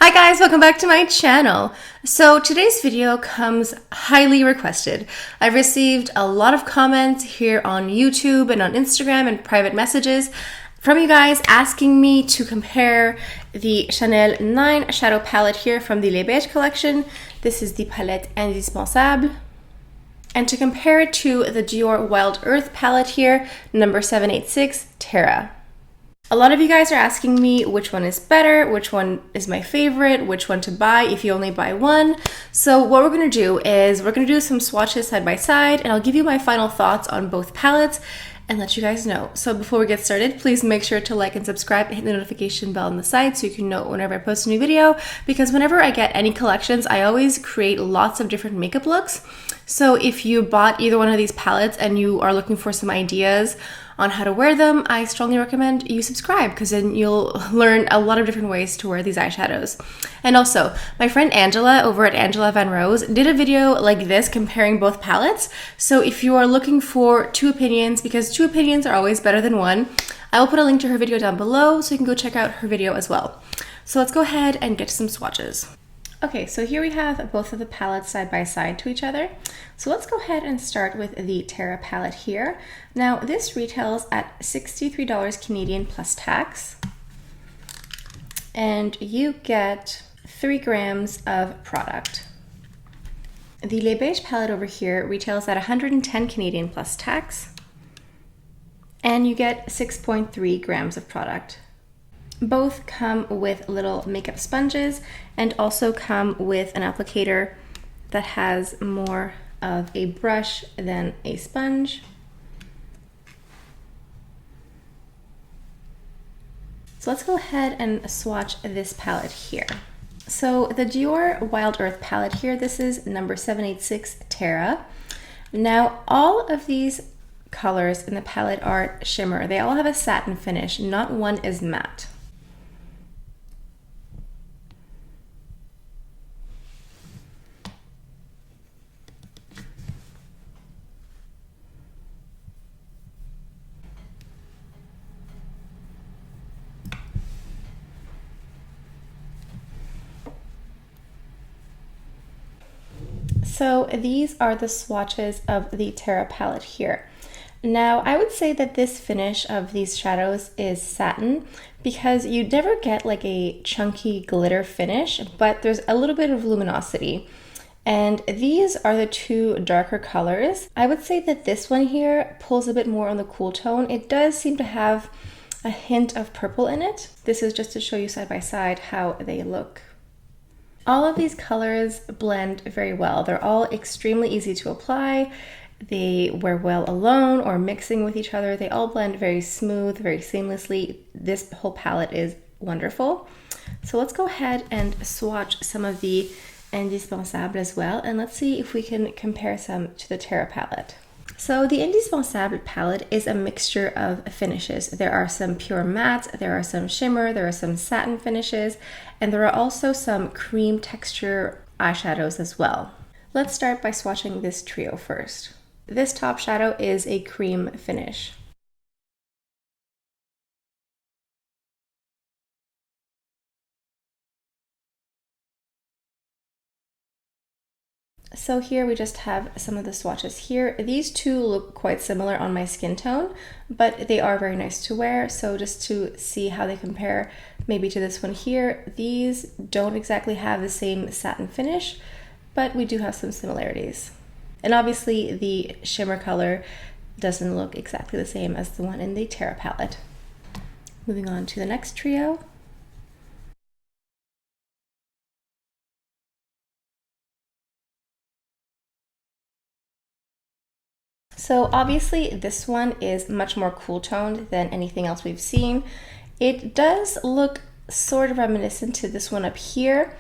Hi guys, welcome back to my channel. So today's video comes highly requested. I've received a lot of comments here on YouTube and on Instagram and private messages from you guys asking me to compare the Chanel 9 shadow palette here from the Les Beiges collection. This is the palette Indispensables. And to compare it to the Dior Wild Earth palette here, number 786, Terra. A lot of you guys are asking me which one is better, which one is my favorite, which one to buy if you only buy one. So what we're going to do is we're going to do some swatches side by side, and I'll give you my final thoughts on both palettes and let you guys know. So before we get started, please make sure to like and subscribe and hit the notification bell on the side so you can know whenever I post a new video, because whenever I get any collections, I always create lots of different makeup looks. So if you bought either one of these palettes and you are looking for some ideas on how to wear them, I strongly recommend you subscribe, because then you'll learn a lot of different ways to wear these eyeshadows. And also, my friend Angela over at Angela Van Rose did a video like this comparing both palettes. So if you are looking for two opinions, because two opinions are always better than one, I will put a link to her video down below so you can go check out her video as well. So let's go ahead and get to some swatches. Okay, so here we have both of the palettes side by side to each other. So let's go ahead and start with the Terra palette here. Now this retails at $63 Canadian plus tax. And you get 3 grams of product. The Les Beiges palette over here retails at 110 Canadian plus tax. And you get 6.3 grams of product. Both come with little makeup sponges and also come with an applicator that has more of a brush than a sponge. So let's go ahead and swatch this palette here. So the Dior Wild Earth palette here, this is number 786 Terra. Now all of these colors in the palette are shimmer. They all have a satin finish, not one is matte. So these are the swatches of the Terra palette here. Now I would say that this finish of these shadows is satin, because you never get like a chunky glitter finish, but there's a little bit of luminosity. And these are the two darker colors. I would say that this one here pulls a bit more on the cool tone. It does seem to have a hint of purple in it. This is just to show you side by side how they look. All of these colors blend very well. They're all extremely easy to apply. They wear well alone or mixing with each other. They all blend very smooth, very seamlessly. This whole palette is wonderful. So let's go ahead and swatch some of the Indispensables as well, and let's see if we can compare some to the Terra palette. So the Indispensables palette is a mixture of finishes. There are some pure matte, there are some shimmer, there are some satin finishes, and there are also some cream texture eyeshadows as well. Let's start by swatching this trio first. This top shadow is a cream finish. So here we just have some of the swatches here. These two look quite similar on my skin tone, but they are very nice to wear. So just to see how they compare maybe to this one here, these don't exactly have the same satin finish, but we do have some similarities. And obviously the shimmer color doesn't look exactly the same as the one in the Terra palette. Moving on to the next trio. So obviously this one is much more cool toned than anything else we've seen. It does look sort of reminiscent to this one up here,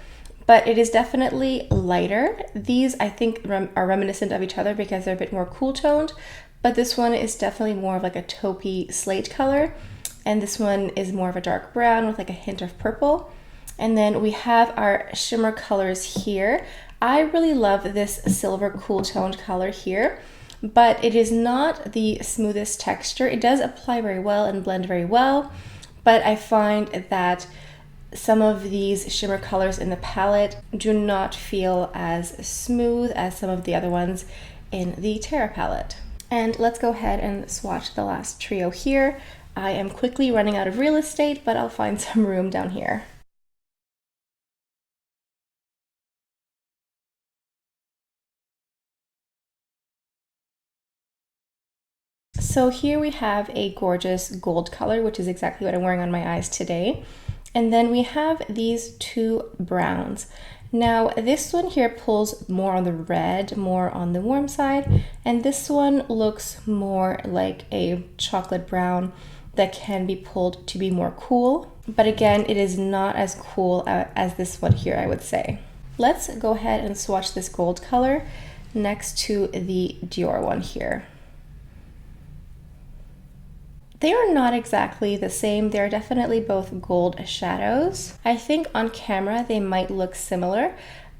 but it is definitely lighter. These I think are reminiscent of each other because they're a bit more cool toned, but this one is definitely more of like a taupey slate color, and this one is more of a dark brown with like a hint of purple. And then we have our shimmer colors here. I really love this silver cool toned color here, but it is not the smoothest texture. It does apply very well and blend very well, but I find that some of these shimmer colors in the palette do not feel as smooth as some of the other ones in the Terra palette. And let's go ahead and swatch the last trio here. I am quickly running out of real estate, but I'll find some room down here. So here we have a gorgeous gold color, which is exactly what I'm wearing on my eyes today. And then we have these two browns. Now this one here pulls more on the red, more on the warm side, and this one looks more like a chocolate brown that can be pulled to be more cool. But again, it is not as cool as this one here, I would say. Let's go ahead and swatch this gold color next to the Dior one here. They are not exactly the same. They're definitely both gold shadows. I think on camera they might look similar,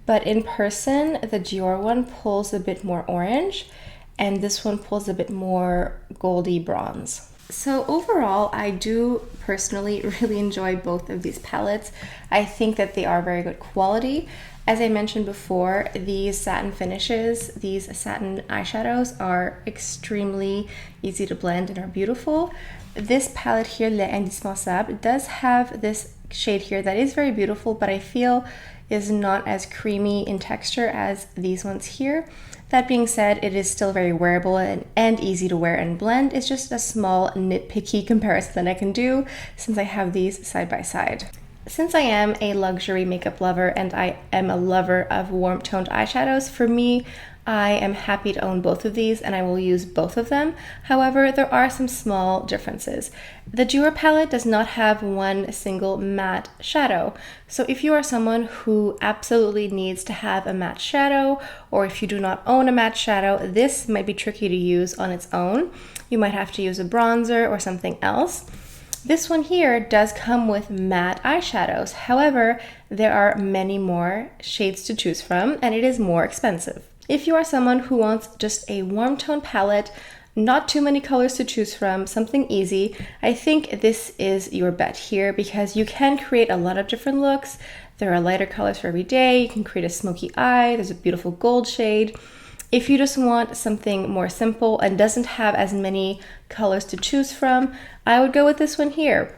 but in person the Dior one pulls a bit more orange and this one pulls a bit more goldy bronze. So overall, I do personally really enjoy both of these palettes. I think that they are very good quality. As I mentioned before, these satin finishes, these satin eyeshadows are extremely easy to blend and are beautiful. This palette here, Les Indispensables, does have this shade here that is very beautiful, but I feel is not as creamy in texture as these ones here. That being said, it is still very wearable and easy to wear and blend. It's just a small nitpicky comparison that I can do since I have these side by side. Since I am a luxury makeup lover and I am a lover of warm toned eyeshadows, for me, I am happy to own both of these and I will use both of them. However, there are some small differences. The Dior palette does not have one single matte shadow. So if you are someone who absolutely needs to have a matte shadow, or if you do not own a matte shadow, this might be tricky to use on its own. You might have to use a bronzer or something else. This one here does come with matte eyeshadows. However, there are many more shades to choose from and it is more expensive. If you are someone who wants just a warm tone palette, not too many colors to choose from, something easy, I think this is your bet here because you can create a lot of different looks. There are lighter colors for every day. You can create a smoky eye. There's a beautiful gold shade. If you just want something more simple and doesn't have as many colors to choose from, I would go with this one here.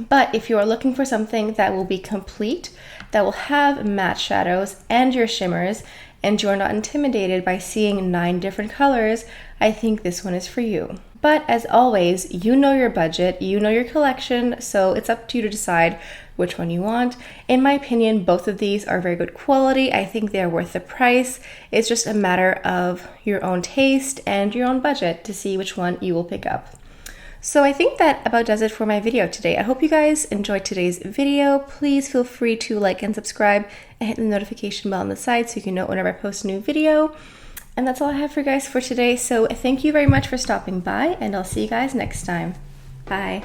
But if you are looking for something that will be complete, that will have matte shadows and your shimmers, and you are not intimidated by seeing 9 different colors, I think this one is for you. But as always, you know your budget, you know your collection, so it's up to you to decide which one you want. In my opinion, both of these are very good quality. I think they're worth the price. It's just a matter of your own taste and your own budget to see which one you will pick up. So I think that about does it for my video today. I hope you guys enjoyed today's video. Please feel free to like and subscribe and hit the notification bell on the side so you can know whenever I post a new video. And that's all I have for you guys for today. So thank you very much for stopping by and I'll see you guys next time. Bye.